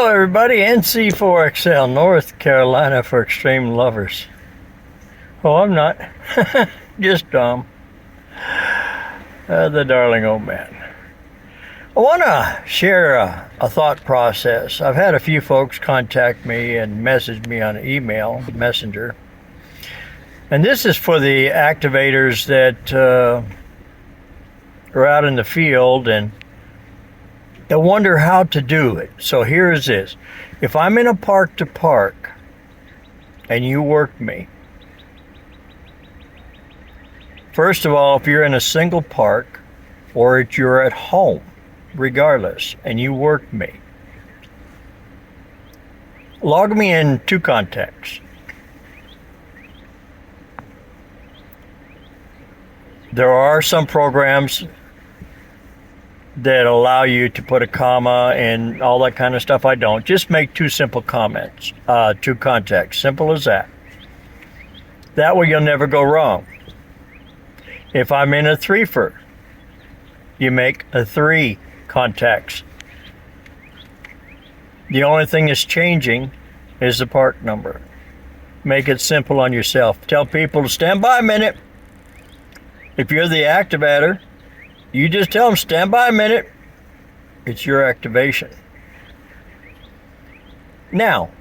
Hello everybody, NC4XL, North Carolina for extreme lovers. Oh, I'm not. Just Dom. The darling old man. I want to share a thought process. I've had a few folks contact me and message me on email, messenger. And this is for the activators that are out in the field and I wonder how to do it. So here is this. If I'm in a park to park and you work me, first of all, if you're in a single park or if you're at home, regardless, and you work me, log me in two contacts. There are some programs that allow you to put a comma and all that kind of stuff. I don't. Just make two simple comments, two contacts. Simple as that. That way you'll never go wrong. If I'm in a threefer, you make a three contacts. The only thing that's changing is the park number. Make it simple on yourself. Tell people to stand by a minute. If you're the activator, you just tell them, stand by a minute. It's your activation. Now,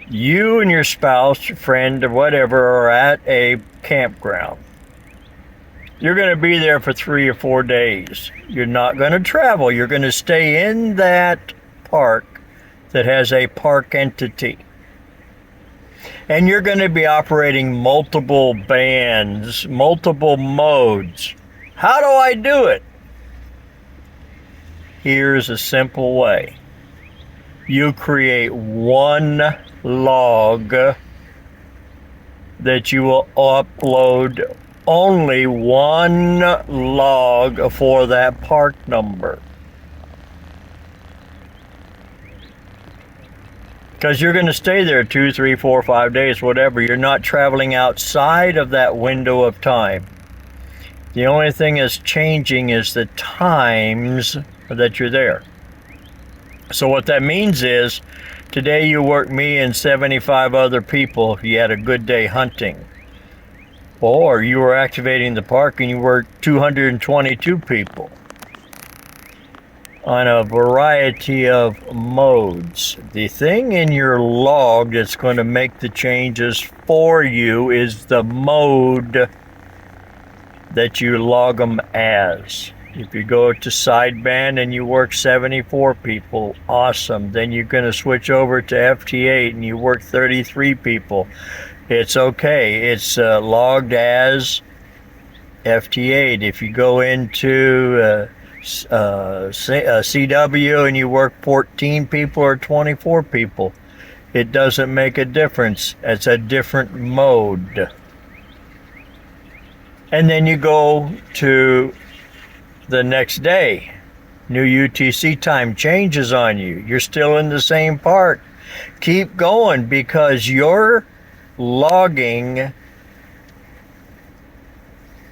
you and your spouse, your friend, or whatever are at a campground. You're going to be there for 3 or 4 days. You're not going to travel. You're going to stay in that park that has a park entity. And you're going to be operating multiple bands, multiple modes. How do I do it? Here's a simple way. You create one log that you will upload, only one log for that park number. Because you're going to stay there 2, 3, 4, 5 days, whatever. You're not traveling outside of that window of time. The only thing that's changing is the times that you're there. So what that means is, today you work me and 75 other people if you had a good day hunting. Or you were activating the park and you worked 222 people on a variety of modes. The thing in your log that's going to make the changes for you is the mode that you log them as. If you go to sideband and you work 74 people, awesome. Then you're going to switch over to FT8 and you work 33 people. It's okay. It's logged as FT8. If you go into CW and you work 14 people or 24 people, it doesn't make a difference. It's a different mode. And then you go to the next day. New UTC time changes on you. You're still in the same park. Keep going because your logging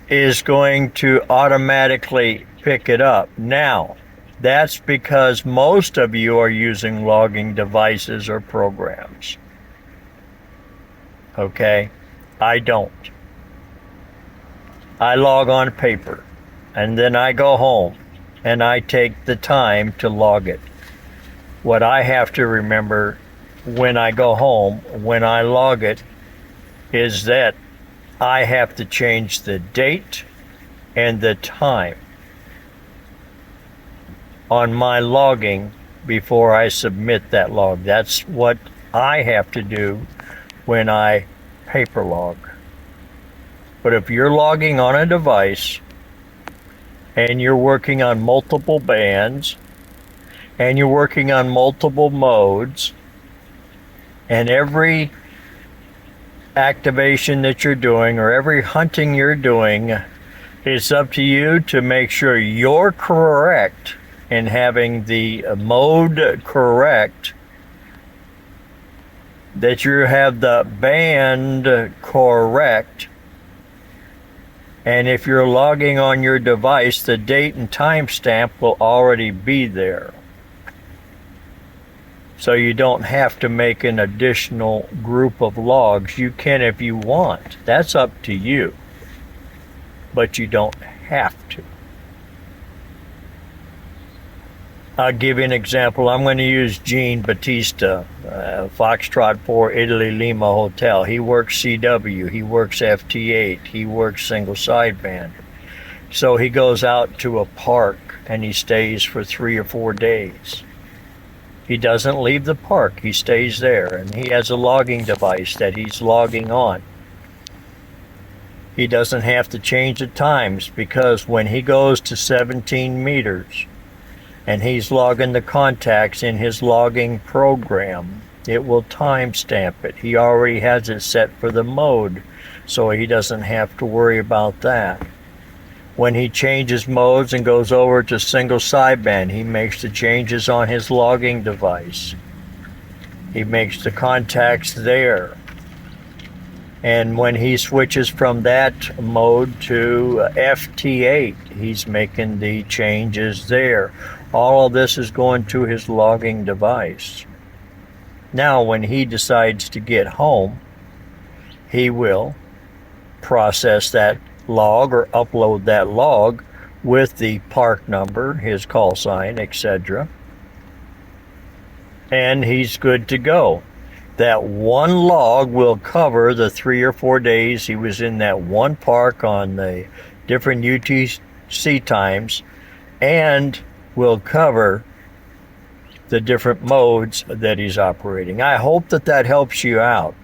is going to automatically pick it up. Now, that's because most of you are using logging devices or programs. Okay? I don't. I log on paper, and then I go home, and I take the time to log it. What I have to remember when I go home, when I log it, is that I have to change the date and the time on my logging before I submit that log. That's what I have to do when I paper log. But if you're logging on a device and you're working on multiple bands and you're working on multiple modes, and every activation that you're doing or every hunting you're doing, it's up to you to make sure you're correct in having the mode correct, that you have the band correct, and if you're logging on your device, the date and timestamp will already be there. So you don't have to make an additional group of logs. You can if you want. That's up to you. But you don't have to. I'll give you an example. I'm going to use Gene Batista, Foxtrot 4 Italy Lima Hotel. He works CW, he works FT8, he works single sideband. So he goes out to a park and he stays for 3 or 4 days. He doesn't leave the park, he stays there, and he has a logging device that he's logging on. He doesn't have to change the times, because when he goes to 17 meters and he's logging the contacts in his logging program, it will timestamp it. He already has it set for the mode, so he doesn't have to worry about that. When he changes modes and goes over to single sideband, he makes the changes on his logging device. He makes the contacts there. And when he switches from that mode to FT8, he's making the changes there. All of this is going to his logging device. Now, when he decides to get home, he will process that log or upload that log with the park number, his call sign, etc. And he's good to go. That one log will cover the 3 or 4 days he was in that one park on the different UTC times, and will cover the different modes that he's operating. I hope that that helps you out.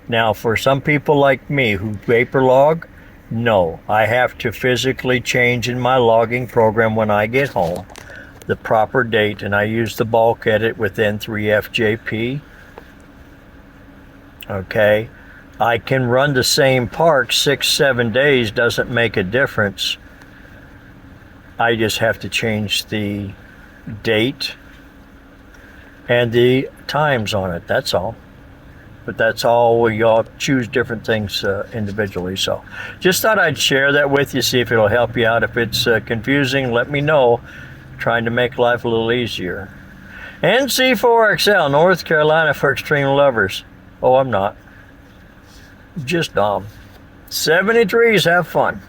Now, for some people like me who vapor log, no, I have to physically change in my logging program when I get home the proper date, and I use the bulk edit with N3FJP. Okay, I can run the same park 6-7 days, doesn't make a difference. I just have to change the date and the times on it, that's all. But that's all. We all choose different things individually. So just thought I'd share that with you, see if it'll help you out. If it's confusing, let me know. Trying to make life a little easier. NC4XL, North Carolina for extreme lovers. Oh, I'm not. Just 73s, have fun.